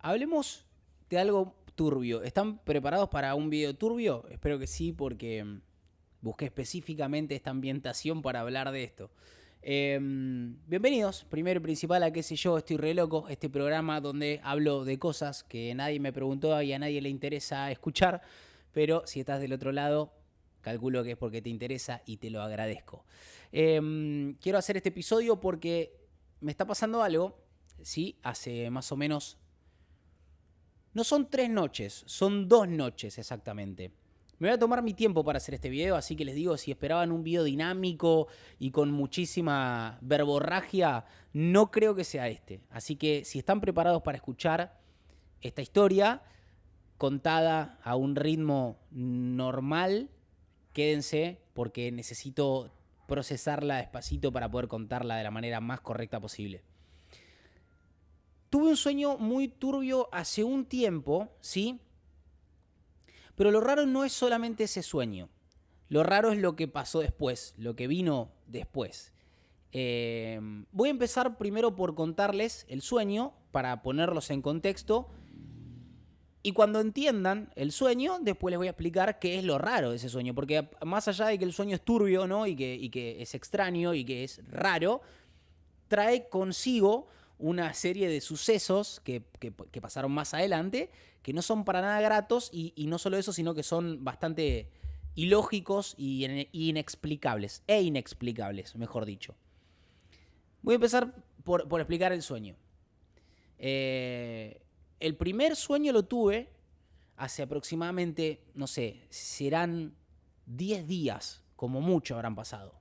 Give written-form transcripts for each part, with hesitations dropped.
Hablemos de algo turbio. ¿Están preparados para un video turbio? Espero que sí, porque busqué específicamente esta ambientación para hablar de esto. Bienvenidos, primero y principal, a Qué sé yo, estoy re loco, este programa donde hablo de cosas que nadie me preguntó y a nadie le interesa escuchar, pero si estás del otro lado, calculo que es porque te interesa y te lo agradezco. Quiero hacer este episodio porque me está pasando algo, ¿sí? Hace más o menos... No son 3 noches, son 2 noches exactamente. Me voy a tomar mi tiempo para hacer este video, así que les digo, si esperaban un video dinámico y con muchísima verborragia, no creo que sea este. Así que si están preparados para escuchar esta historia contada a un ritmo normal, quédense porque necesito procesarla despacito para poder contarla de la manera más correcta posible. Tuve un sueño muy turbio hace un tiempo, ¿sí? Pero lo raro no es solamente ese sueño. Lo raro es lo que pasó después, lo que vino después. Voy a empezar primero por contarles el sueño para ponerlos en contexto. Y cuando entiendan el sueño, después les voy a explicar qué es lo raro de ese sueño. Porque más allá de que el sueño es turbio, ¿no? y que es extraño y que es raro, trae consigo una serie de sucesos que pasaron más adelante, que no son para nada gratos y no solo eso, sino que son bastante ilógicos y inexplicables, mejor dicho. Voy a empezar por explicar el sueño. El primer sueño lo tuve hace aproximadamente, no sé, serán 10 días, como mucho habrán pasado,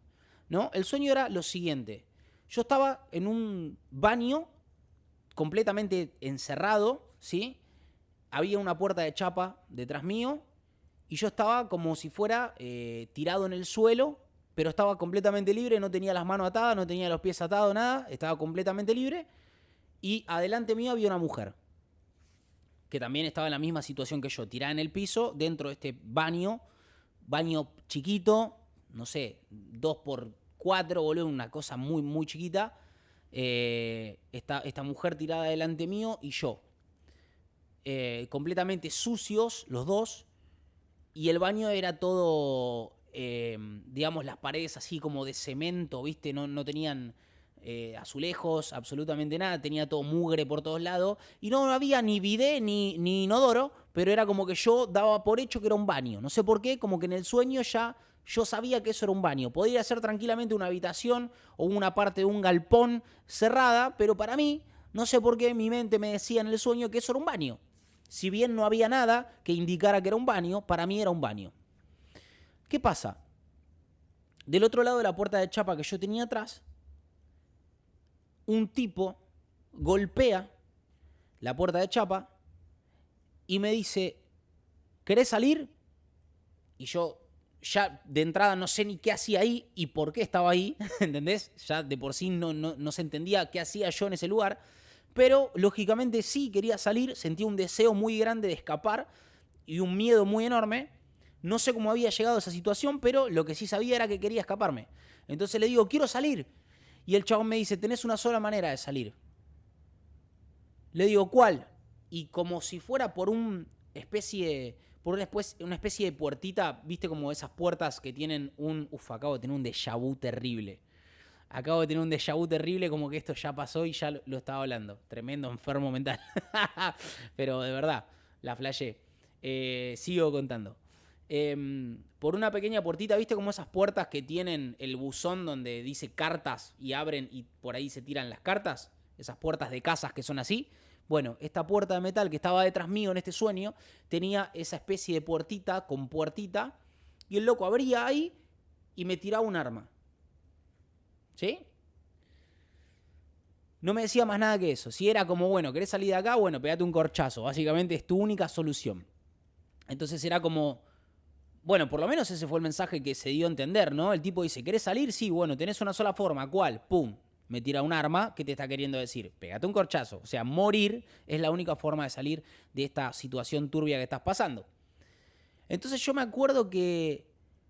¿no? El sueño era lo siguiente. Yo estaba en un baño completamente encerrado, ¿sí? Había una puerta de chapa detrás mío y yo estaba como si fuera tirado en el suelo, pero estaba completamente libre, no tenía las manos atadas, no tenía los pies atados, nada, estaba completamente libre y adelante mío había una mujer que también estaba en la misma situación que yo, tirada en el piso, dentro de este baño chiquito, no sé, 2x4, boludo, una cosa muy, muy chiquita. Esta mujer tirada delante mío y yo. Completamente sucios los dos. Y el baño era todo, digamos, las paredes así como de cemento, ¿viste? No tenían azulejos, absolutamente nada. Tenía todo mugre por todos lados. Y no había ni bidé ni inodoro, pero era como que yo daba por hecho que era un baño. No sé por qué, como que en el sueño ya yo sabía que eso era un baño. Podría ser tranquilamente una habitación o una parte de un galpón cerrada, pero para mí, no sé por qué mi mente me decía en el sueño que eso era un baño. Si bien no había nada que indicara que era un baño, para mí era un baño. ¿Qué pasa? Del otro lado de la puerta de chapa que yo tenía atrás, un tipo golpea la puerta de chapa y me dice, ¿querés salir? Y yo ya de entrada no sé ni qué hacía ahí y por qué estaba ahí, ¿entendés? Ya de por sí no se entendía qué hacía yo en ese lugar. Pero lógicamente sí quería salir, sentía un deseo muy grande de escapar y un miedo muy enorme. No sé cómo había llegado a esa situación, pero lo que sí sabía era que quería escaparme. Entonces le digo, quiero salir. Y el chabón me dice, tenés una sola manera de salir. Le digo, ¿cuál? Y como si fuera por una especie de puertita, viste como esas puertas que tienen un... acabo de tener un déjà vu terrible. Acabo de tener un déjà vu terrible, como que esto ya pasó y ya lo estaba hablando. Tremendo enfermo mental. Pero de verdad, la flashé. Sigo contando. Por una pequeña puertita, ¿viste como esas puertas que tienen el buzón donde dice cartas y abren y por ahí se tiran las cartas? Esas puertas de casas que son así. Bueno, esta puerta de metal que estaba detrás mío en este sueño tenía esa especie de puertita con puertita y el loco abría ahí y me tiraba un arma. ¿Sí? No me decía más nada que eso. Si era como, bueno, ¿querés salir de acá? Bueno, pegate un corchazo. Básicamente es tu única solución. Entonces era como, bueno, por lo menos ese fue el mensaje que se dio a entender, ¿no? El tipo dice, ¿querés salir? Sí, bueno, tenés una sola forma. ¿Cuál? Pum. Me tira un arma. ¿Qué te está queriendo decir? Pégate un corchazo. O sea, morir es la única forma de salir de esta situación turbia que estás pasando. Entonces yo me acuerdo que,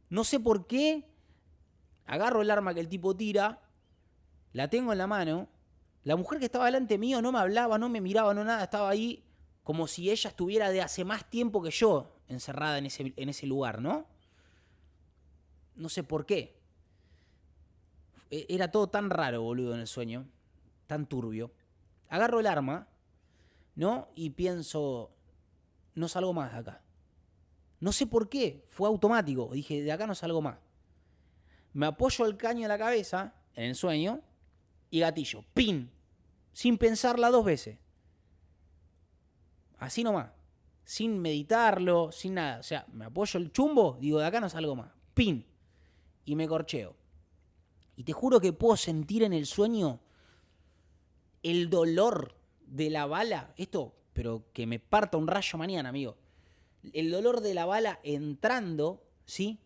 no sé por qué, agarro el arma que el tipo tira, la tengo en la mano. La mujer que estaba delante mío no me hablaba, no me miraba, no nada, estaba ahí como si ella estuviera de hace más tiempo que yo encerrada en ese lugar, ¿no? No sé por qué. Era todo tan raro, boludo, en el sueño, tan turbio. Agarro el arma, ¿no? Y pienso, no salgo más de acá. No sé por qué, fue automático. Dije, de acá no salgo más. Me apoyo el caño en la cabeza, en el sueño, y gatillo, ¡pin! Sin pensarla 2 veces. Así nomás. Sin meditarlo, sin nada. O sea, me apoyo el chumbo, digo, de acá no salgo más. ¡Pin! Y me corcheo. Y te juro que puedo sentir en el sueño el dolor de la bala. Esto, pero que me parta un rayo mañana, amigo. El dolor de la bala entrando, ¿sí?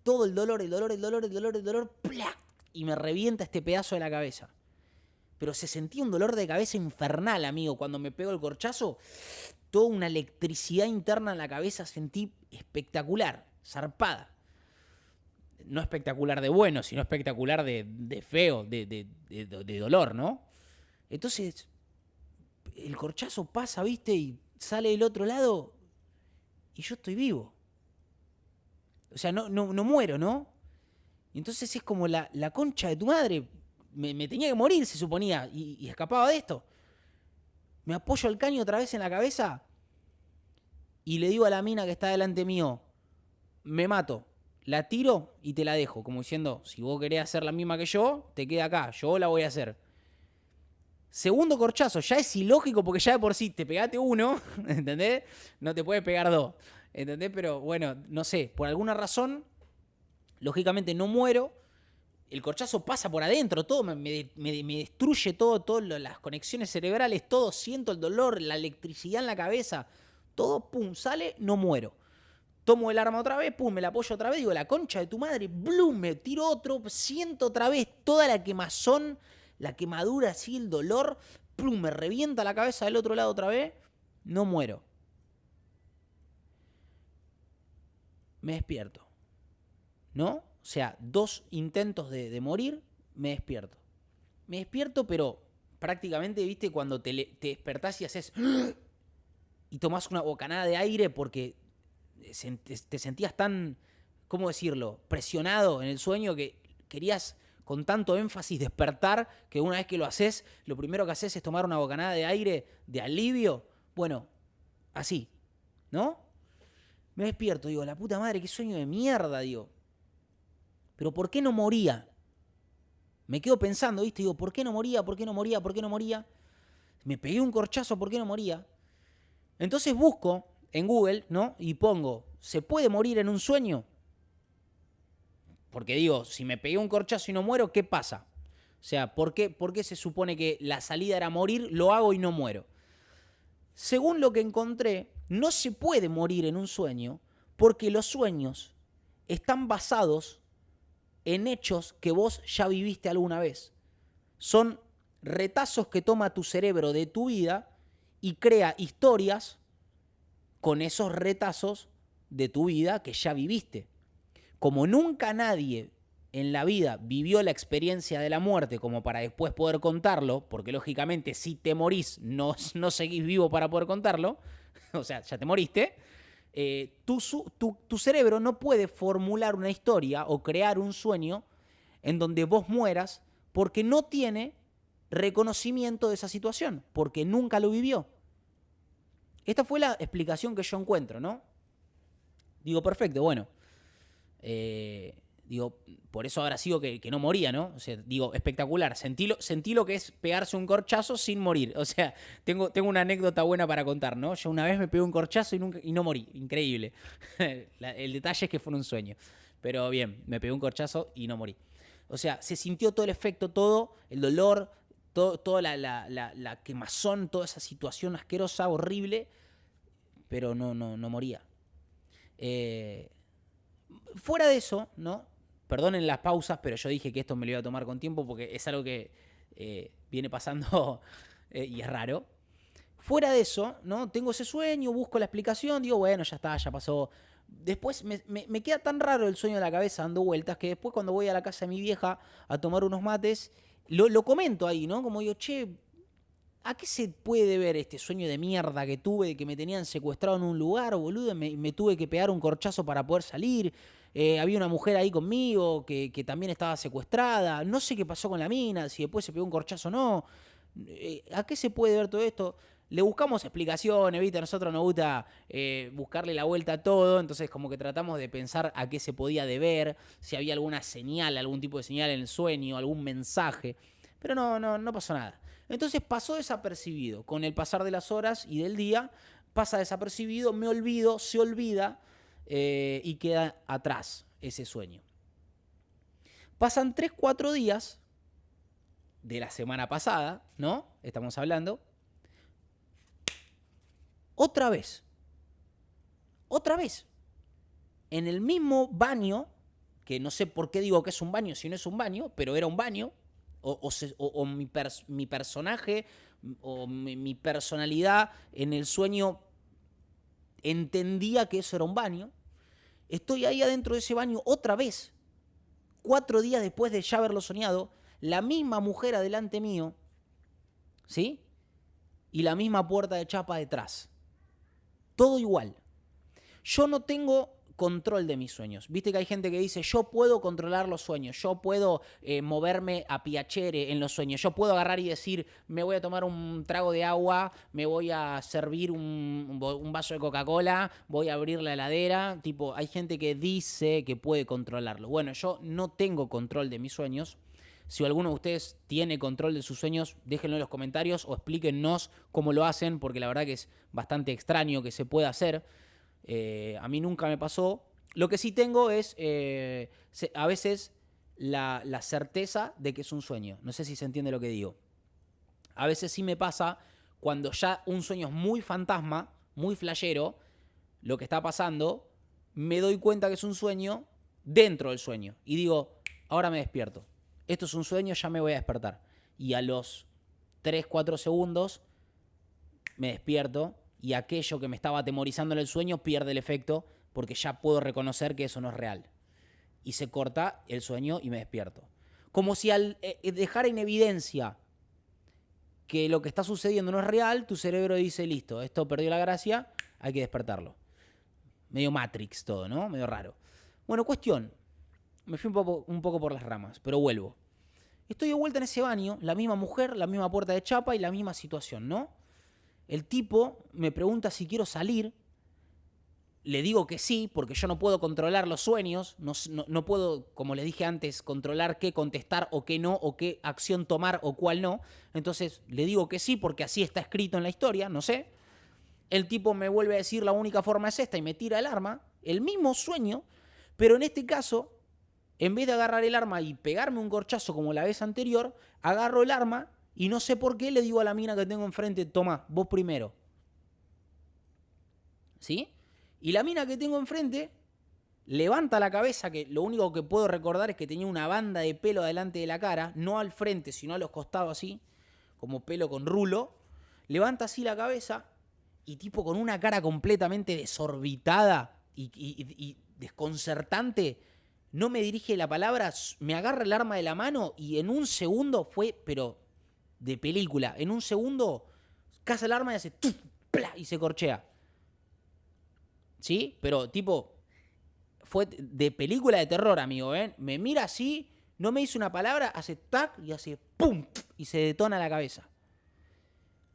Todo el dolor, ¡plac! Y me revienta este pedazo de la cabeza. Pero se sentía un dolor de cabeza infernal, amigo. Cuando me pegó el corchazo, toda una electricidad interna en la cabeza sentí espectacular, zarpada. No espectacular de bueno, sino espectacular de feo, de dolor, ¿no? Entonces, el corchazo pasa, ¿viste? Y sale del otro lado y yo estoy vivo. O sea, no muero, ¿no? Y entonces es como la concha de tu madre. Me tenía que morir, se suponía, y escapaba de esto. Me apoyo el caño otra vez en la cabeza y le digo a la mina que está delante mío, me mato, la tiro y te la dejo. Como diciendo, si vos querés hacer la misma que yo, te queda acá, yo la voy a hacer. Segundo corchazo, ya es ilógico porque ya de por sí te pegaste uno, ¿entendés? No te puedes pegar 2, ¿entendés? Pero bueno, no sé, por alguna razón, lógicamente no muero. El corchazo pasa por adentro, todo me destruye todo, las conexiones cerebrales, todo, siento el dolor, la electricidad en la cabeza, todo, pum, sale, no muero. Tomo el arma otra vez, pum, me la apoyo otra vez, digo, la concha de tu madre, blum, me tiro otro, siento otra vez toda la quemazón, la quemadura así, el dolor, plum, me revienta la cabeza del otro lado otra vez, no muero. Me despierto, ¿no? O sea, 2 intentos de morir, me despierto. Me despierto, pero prácticamente, ¿viste? Cuando te despertás y haces... y tomás una bocanada de aire porque te sentías tan, ¿cómo decirlo?, presionado en el sueño que querías con tanto énfasis despertar que una vez que lo haces, lo primero que haces es tomar una bocanada de aire de alivio. Bueno, así, ¿no? Me despierto, digo, la puta madre, qué sueño de mierda, digo. Pero ¿por qué no moría? Me quedo pensando, ¿viste? Digo, ¿por qué no moría? ¿Por qué no moría? ¿Por qué no moría? Me pegué un corchazo, ¿por qué no moría? Entonces busco en Google, ¿no? Y pongo, ¿se puede morir en un sueño? Porque digo, si me pegué un corchazo y no muero, ¿qué pasa? O sea, ¿por qué se supone que la salida era morir? Lo hago y no muero. Según lo que encontré, no se puede morir en un sueño porque los sueños están basados en hechos que vos ya viviste alguna vez. Son retazos que toma tu cerebro de tu vida y crea historias con esos retazos de tu vida que ya viviste. Como nunca nadie en la vida vivió la experiencia de la muerte como para después poder contarlo, porque lógicamente si te morís no seguís vivo para poder contarlo, o sea, ya te moriste, tu cerebro no puede formular una historia o crear un sueño en donde vos mueras porque no tiene reconocimiento de esa situación, porque nunca lo vivió. Esta fue la explicación que yo encuentro, ¿no? Digo, perfecto, bueno. Digo, por eso habrá sido que no moría, ¿no? O sea, digo, espectacular. Sentí lo que es pegarse un corchazo sin morir. O sea, tengo una anécdota buena para contar, ¿no? Yo una vez me pegué un corchazo y no morí. Increíble. El detalle es que fue un sueño. Pero bien, me pegué un corchazo y no morí. O sea, se sintió todo el efecto, todo, el dolor, toda la quemazón, toda esa situación asquerosa, horrible, pero no moría. Fuera de eso, ¿no? Perdonen las pausas, pero yo dije que esto me lo iba a tomar con tiempo porque es algo que viene pasando y es raro. Fuera de eso, ¿no? Tengo ese sueño, busco la explicación, digo, bueno, ya está, ya pasó. Después me queda tan raro el sueño de la cabeza dando vueltas que después cuando voy a la casa de mi vieja a tomar unos mates, lo comento ahí, ¿no? Como digo, che, ¿a qué se puede deber este sueño de mierda que tuve de que me tenían secuestrado en un lugar, boludo? Me tuve que pegar un corchazo para poder salir. Había una mujer ahí conmigo que también estaba secuestrada. No sé qué pasó con la mina, si después se pegó un corchazo o no. ¿A qué se puede ver todo esto? Le buscamos explicaciones, ¿viste? A nosotros nos gusta buscarle la vuelta a todo, entonces como que tratamos de pensar a qué se podía deber, si había alguna señal, algún tipo de señal en el sueño, algún mensaje. Pero no pasó nada. Entonces pasó desapercibido. Con el pasar de las horas y del día, pasa desapercibido, me olvido, se olvida y queda atrás ese sueño. Pasan 3, 4 días de la semana pasada, ¿no? Estamos hablando. Otra vez. En el mismo baño, que no sé por qué digo que es un baño si no es un baño, pero era un baño, o mi personaje o mi personalidad en el sueño entendía que eso era un baño. Estoy ahí adentro de ese baño otra vez, 4 días después de ya haberlo soñado, la misma mujer adelante mío, ¿sí? Y la misma puerta de chapa detrás. Todo igual. Yo no tengo control de mis sueños. Viste que hay gente que dice, yo puedo controlar los sueños, yo puedo moverme a piacere en los sueños, yo puedo agarrar y decir, me voy a tomar un trago de agua, me voy a servir un vaso de Coca-Cola, voy a abrir la heladera. Tipo, hay gente que dice que puede controlarlo. Bueno, yo no tengo control de mis sueños. Si alguno de ustedes tiene control de sus sueños, déjenlo en los comentarios o explíquennos cómo lo hacen, porque la verdad que es bastante extraño que se pueda hacer. A mí nunca me pasó. Lo que sí tengo es a veces la certeza de que es un sueño. No sé si se entiende lo que digo. A veces sí me pasa cuando ya un sueño es muy fantasma, muy flashero, lo que está pasando, me doy cuenta que es un sueño dentro del sueño. Y digo, ahora me despierto. Esto es un sueño, ya me voy a despertar. Y a los 3, 4 segundos me despierto y aquello que me estaba atemorizando en el sueño pierde el efecto porque ya puedo reconocer que eso no es real. Y se corta el sueño y me despierto. Como si al dejar en evidencia que lo que está sucediendo no es real, tu cerebro dice, listo, esto perdió la gracia, hay que despertarlo. Medio Matrix todo, ¿no? Medio raro. Bueno, cuestión. Me fui un poco por las ramas, pero vuelvo. Estoy de vuelta en ese baño, la misma mujer, la misma puerta de chapa y la misma situación, ¿no? El tipo me pregunta si quiero salir. Le digo que sí, porque yo no puedo controlar los sueños. No puedo, como les dije antes, controlar qué contestar o qué no, o qué acción tomar o cuál no. Entonces le digo que sí, porque así está escrito en la historia, no sé. El tipo me vuelve a decir la única forma es esta y me tira el arma. El mismo sueño, pero en este caso, en vez de agarrar el arma y pegarme un corchazo como la vez anterior, agarro el arma y no sé por qué le digo a la mina que tengo enfrente, toma, vos primero. ¿Sí? Y la mina que tengo enfrente levanta la cabeza, que lo único que puedo recordar es que tenía una banda de pelo delante de la cara, no al frente, sino a los costados así, como pelo con rulo. Levanta así la cabeza y tipo con una cara completamente desorbitada y desconcertante, no me dirige la palabra, me agarra el arma de la mano y en un segundo fue, pero de película, en un segundo caza el arma y hace ¡tuf! ¡Pla! Y se corchea. ¿Sí? Pero tipo, fue de película de terror, amigo, ¿eh? Me mira así, no me dice una palabra, hace tac y hace pum y se detona la cabeza.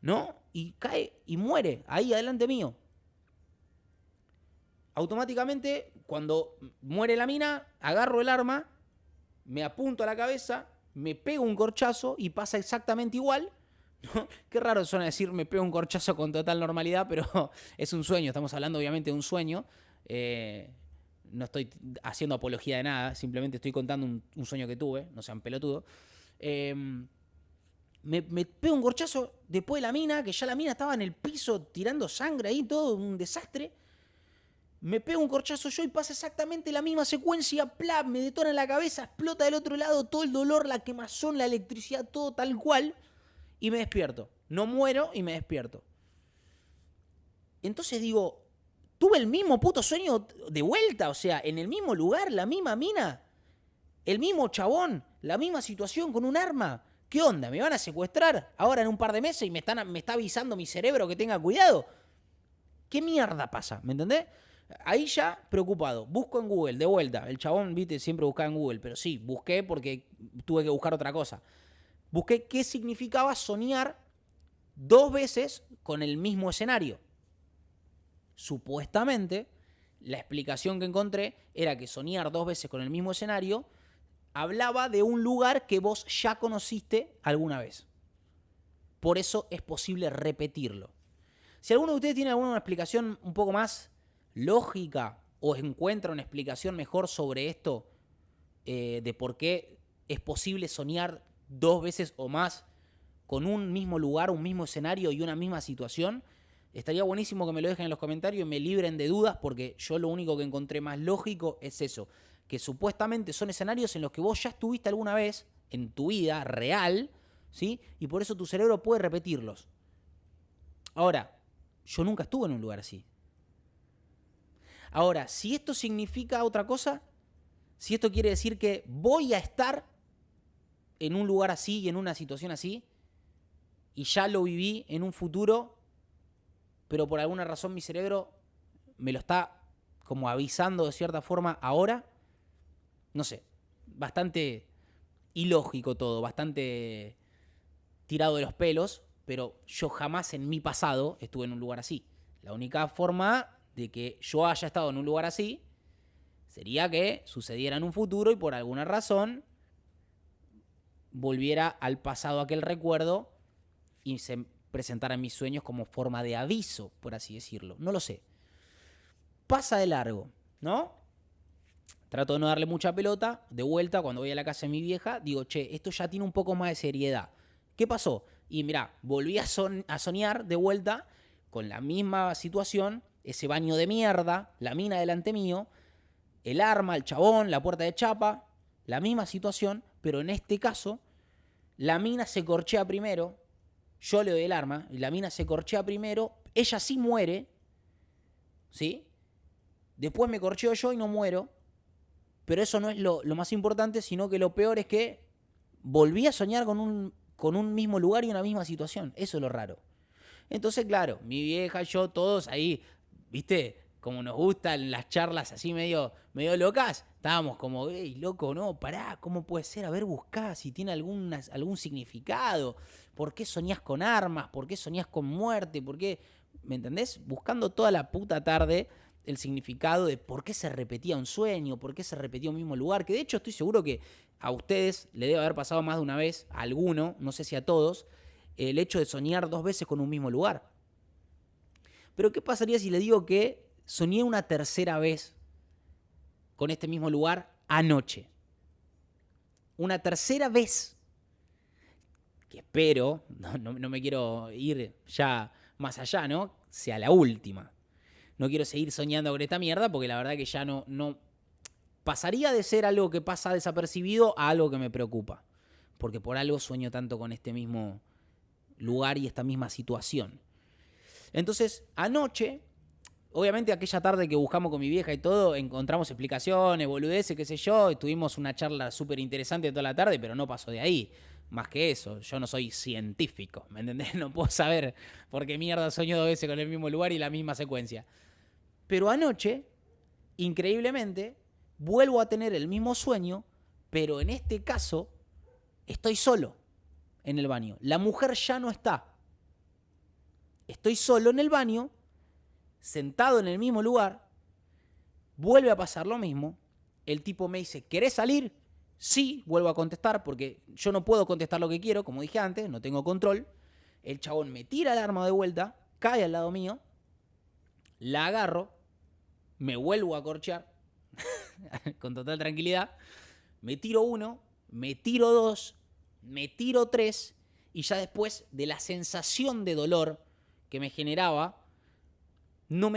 ¿No? Y cae y muere ahí adelante mío. Automáticamente, cuando muere la mina, agarro el arma, me apunto a la cabeza, me pego un corchazo y pasa exactamente igual. ¿No? Qué raro suena decir me pego un corchazo con total normalidad, pero es un sueño, estamos hablando obviamente de un sueño. No estoy haciendo apología de nada, simplemente estoy contando un sueño que tuve, no sean pelotudos. Me pego un corchazo después de la mina, que ya la mina estaba en el piso tirando sangre ahí, todo un desastre. Me pego un corchazo yo y pasa exactamente la misma secuencia, ¡plap! Me detona en la cabeza, explota del otro lado todo el dolor, la quemazón, la electricidad, todo tal cual. Y me despierto. No muero y me despierto. Entonces digo, tuve el mismo puto sueño de vuelta, o sea, en el mismo lugar, la misma mina, el mismo chabón, la misma situación con un arma, ¿Qué onda? ¿Me van a secuestrar ahora en un par de meses y me está avisando mi cerebro que tenga cuidado? ¿Qué mierda pasa? ¿Me entendés? Ahí ya preocupado. Busco en Google, de vuelta. El chabón, viste, siempre buscaba en Google. Pero sí, busqué porque tuve que buscar otra cosa. Busqué qué significaba soñar 2 veces con el mismo escenario. Supuestamente, la explicación que encontré era que soñar 2 veces con el mismo escenario hablaba de un lugar que vos ya conociste alguna vez. Por eso es posible repetirlo. Si alguno de ustedes tiene alguna explicación un poco más lógica o encuentra una explicación mejor sobre esto, de por qué es posible soñar 2 veces o más con un mismo lugar, un mismo escenario y una misma situación, estaría buenísimo que me lo dejen en los comentarios y me libren de dudas, porque yo lo único que encontré más lógico es eso, que supuestamente son escenarios en los que vos ya estuviste alguna vez en tu vida real, ¿sí? Y por eso tu cerebro puede repetirlos. Ahora, yo nunca estuve en un lugar así. Ahora, si esto significa otra cosa, si esto quiere decir que voy a estar en un lugar así y en una situación así, y ya lo viví en un futuro, pero por alguna razón mi cerebro me lo está como avisando de cierta forma ahora, no sé, bastante ilógico todo, bastante tirado de los pelos, pero yo jamás en mi pasado estuve en un lugar así. La única forma de que yo haya estado en un lugar así sería que sucediera en un futuro y por alguna razón volviera al pasado aquel recuerdo y se presentara en mis sueños como forma de aviso, por así decirlo. No lo sé. Pasa de largo, ¿no? Trato de no darle mucha pelota. De vuelta, cuando voy a la casa de mi vieja, digo, che, esto ya tiene un poco más de seriedad. ¿Qué pasó? Y mirá, volví a soñar de vuelta con la misma situación, ese baño de mierda, la mina delante mío, el arma, el chabón, la puerta de chapa, la misma situación, pero en este caso, la mina se corchea primero, yo le doy el arma, y la mina se corchea primero, ella sí muere, ¿sí? Después me corcheo yo y no muero, pero eso no es lo más importante, sino que lo peor es que volví a soñar con un mismo lugar y una misma situación. Eso es lo raro. Entonces, claro, mi vieja, yo, todos ahí, ¿viste? Como nos gustan las charlas así medio locas, estábamos como, hey, loco, no, pará, ¿cómo puede ser? A ver, buscá si tiene algún significado. ¿Por qué soñás con armas? ¿Por qué soñás con muerte? ¿Por qué? ¿Me entendés? Buscando toda la puta tarde el significado de por qué se repetía un sueño, por qué se repetía un mismo lugar, que de hecho estoy seguro que a ustedes le debe haber pasado más de una vez, a alguno, no sé si a todos, el hecho de soñar 2 veces con un mismo lugar. Pero ¿qué pasaría si le digo que soñé una tercera vez con este mismo lugar anoche? Una tercera vez. Que espero, no me quiero ir ya más allá, ¿no? Sea la última. No quiero seguir soñando con esta mierda porque la verdad que ya no pasaría de ser algo que pasa desapercibido a algo que me preocupa. Porque por algo sueño tanto con este mismo lugar y esta misma situación. Entonces, anoche, obviamente aquella tarde que buscamos con mi vieja y todo, encontramos explicaciones, boludeces, qué sé yo, y tuvimos una charla súper interesante toda la tarde, pero no pasó de ahí. Más que eso, yo no soy científico, ¿me entendés? No puedo saber por qué mierda sueño 2 veces con el mismo lugar y la misma secuencia. Pero anoche, increíblemente, vuelvo a tener el mismo sueño, pero en este caso estoy solo en el baño. La mujer ya no está. Estoy solo en el baño, sentado en el mismo lugar, vuelve a pasar lo mismo. El tipo me dice, ¿querés salir? Sí, vuelvo a contestar porque yo no puedo contestar lo que quiero, como dije antes, no tengo control. El chabón me tira el arma de vuelta, cae al lado mío, la agarro, me vuelvo a corchear con total tranquilidad, me tiro 1, me tiro 2, me tiro 3 y ya después de la sensación de dolor que me generaba, no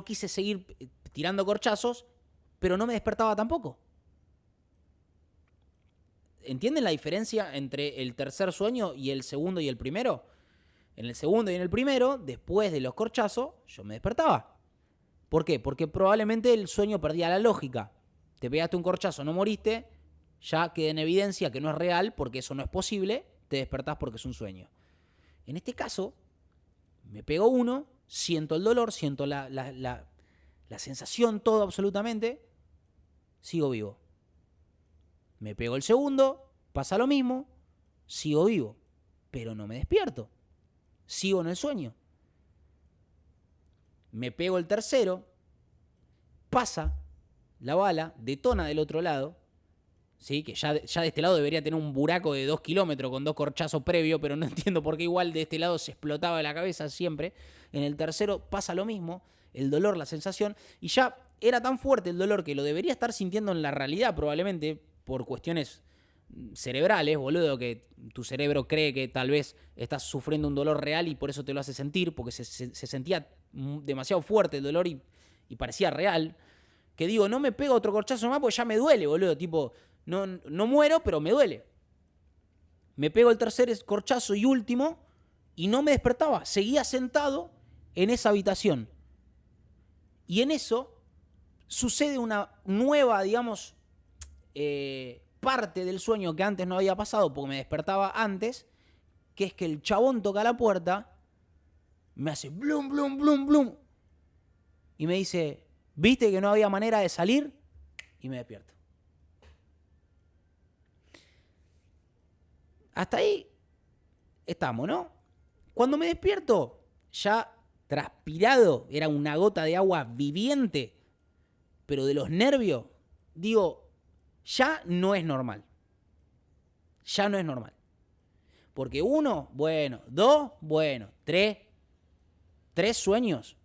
quise seguir tirando corchazos, pero no me despertaba tampoco. ¿Entienden la diferencia entre el tercer sueño y el segundo y el primero? En el segundo y en el primero, después de los corchazos, yo me despertaba. ¿Por qué? Porque probablemente el sueño perdía la lógica. Te pegaste un corchazo, no moriste, ya queda en evidencia que no es real porque eso no es posible, te despertás porque es un sueño. En este caso, me pego uno, siento el dolor, siento la sensación, todo absolutamente, sigo vivo. Me pego el segundo, pasa lo mismo, sigo vivo, pero no me despierto, sigo en el sueño. Me pego el tercero, pasa la bala, detona del otro lado, ¿sí? Que ya de este lado debería tener un buraco de 2 kilómetros con 2 corchazos previos, pero no entiendo por qué igual de este lado se explotaba la cabeza siempre. En el tercero pasa lo mismo, el dolor, la sensación, y ya era tan fuerte el dolor que lo debería estar sintiendo en la realidad probablemente por cuestiones cerebrales, boludo, que tu cerebro cree que tal vez estás sufriendo un dolor real y por eso te lo hace sentir, porque se sentía demasiado fuerte el dolor y parecía real. Que digo, no me pego otro corchazo más porque ya me duele, boludo. Tipo, no muero, pero me duele. Me pego el tercer corchazo y último y no me despertaba. Seguía sentado en esa habitación. Y en eso sucede una nueva, digamos, parte del sueño que antes no había pasado porque me despertaba antes, que es que el chabón toca la puerta, me hace blum, blum, blum, blum, y me dice, ¿viste que no había manera de salir? Y me despierto. Hasta ahí estamos, ¿no? Cuando me despierto, ya transpirado, era una gota de agua viviente, pero de los nervios, digo, ya no es normal. Ya no es normal. Porque uno, bueno, dos, bueno, tres sueños,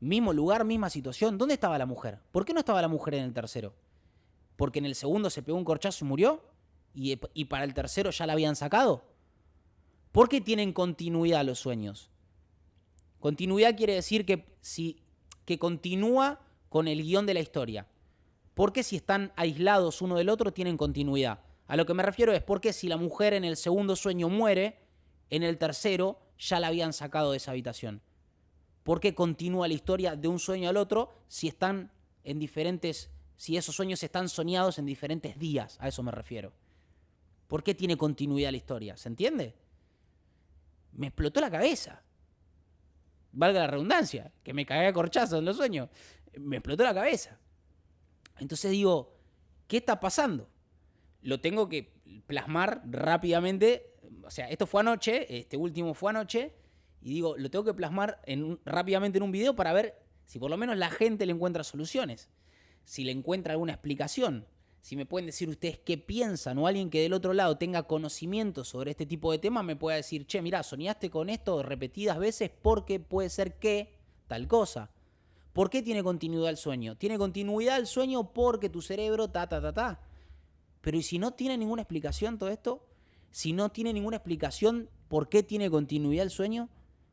mismo lugar, misma situación. ¿Dónde estaba la mujer? ¿Por qué no estaba la mujer en el tercero? ¿Porque en el segundo se pegó un corchazo y murió? ¿Y para el tercero ya la habían sacado? ¿Por qué tienen continuidad los sueños? Continuidad quiere decir que continúa con el guión de la historia. ¿Por qué si están aislados uno del otro tienen continuidad? A lo que me refiero es por qué si la mujer en el segundo sueño muere, en el tercero ya la habían sacado de esa habitación. ¿Por qué continúa la historia de un sueño al otro si están en diferentes, si esos sueños están soñados en diferentes días? A eso me refiero. ¿Por qué tiene continuidad la historia? ¿Se entiende? Me explotó la cabeza. Valga la redundancia, que me cagué a corchazo en los sueños. Me explotó la cabeza. Entonces digo, ¿qué está pasando? Lo tengo que plasmar rápidamente. O sea, esto fue anoche, este último fue anoche, y digo, lo tengo que plasmar rápidamente en un video para ver si por lo menos la gente le encuentra soluciones, si le encuentra alguna explicación, si me pueden decir ustedes qué piensan o alguien que del otro lado tenga conocimiento sobre este tipo de temas me pueda decir, che, mirá, soñaste con esto repetidas veces porque puede ser que tal cosa. ¿Por qué tiene continuidad el sueño? Tiene continuidad el sueño porque tu cerebro ta. Pero ¿y si no tiene ninguna explicación todo esto? Si no tiene ninguna explicación por qué tiene continuidad el sueño,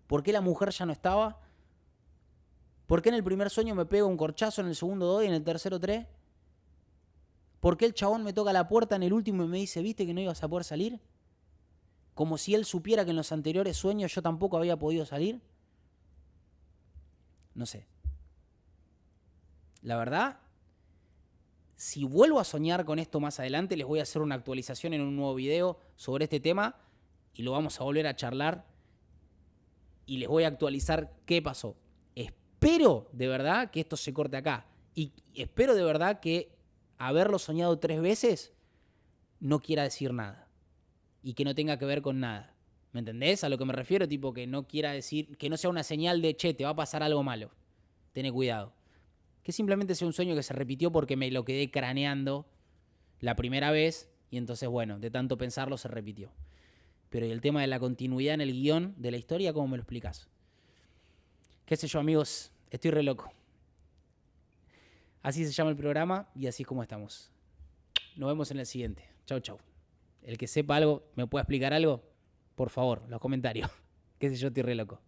por qué la mujer ya no estaba, por qué en el primer sueño me pego un corchazo, en el segundo 2 y en el tercero 3, por qué el chabón me toca la puerta en el último y me dice, ¿viste que no ibas a poder salir? Como si él supiera que en los anteriores sueños yo tampoco había podido salir. No sé. La verdad, si vuelvo a soñar con esto más adelante, les voy a hacer una actualización en un nuevo video sobre este tema y lo vamos a volver a charlar y les voy a actualizar qué pasó. Espero de verdad que esto se corte acá y espero de verdad que haberlo soñado 3 veces no quiera decir nada y que no tenga que ver con nada. ¿Me entendés? A lo que me refiero, tipo que no quiera decir, que no sea una señal de, che, te va a pasar algo malo. Tené cuidado. Que simplemente sea un sueño que se repitió porque me lo quedé craneando la primera vez y entonces, bueno, de tanto pensarlo se repitió. Pero ¿y el tema de la continuidad en el guión de la historia, cómo me lo explicás? Qué sé yo, amigos, estoy re loco. Así se llama el programa y así es como estamos. Nos vemos en el siguiente. Chau, chau. El que sepa algo, me pueda explicar algo, por favor, los comentarios. Qué sé yo, estoy re loco.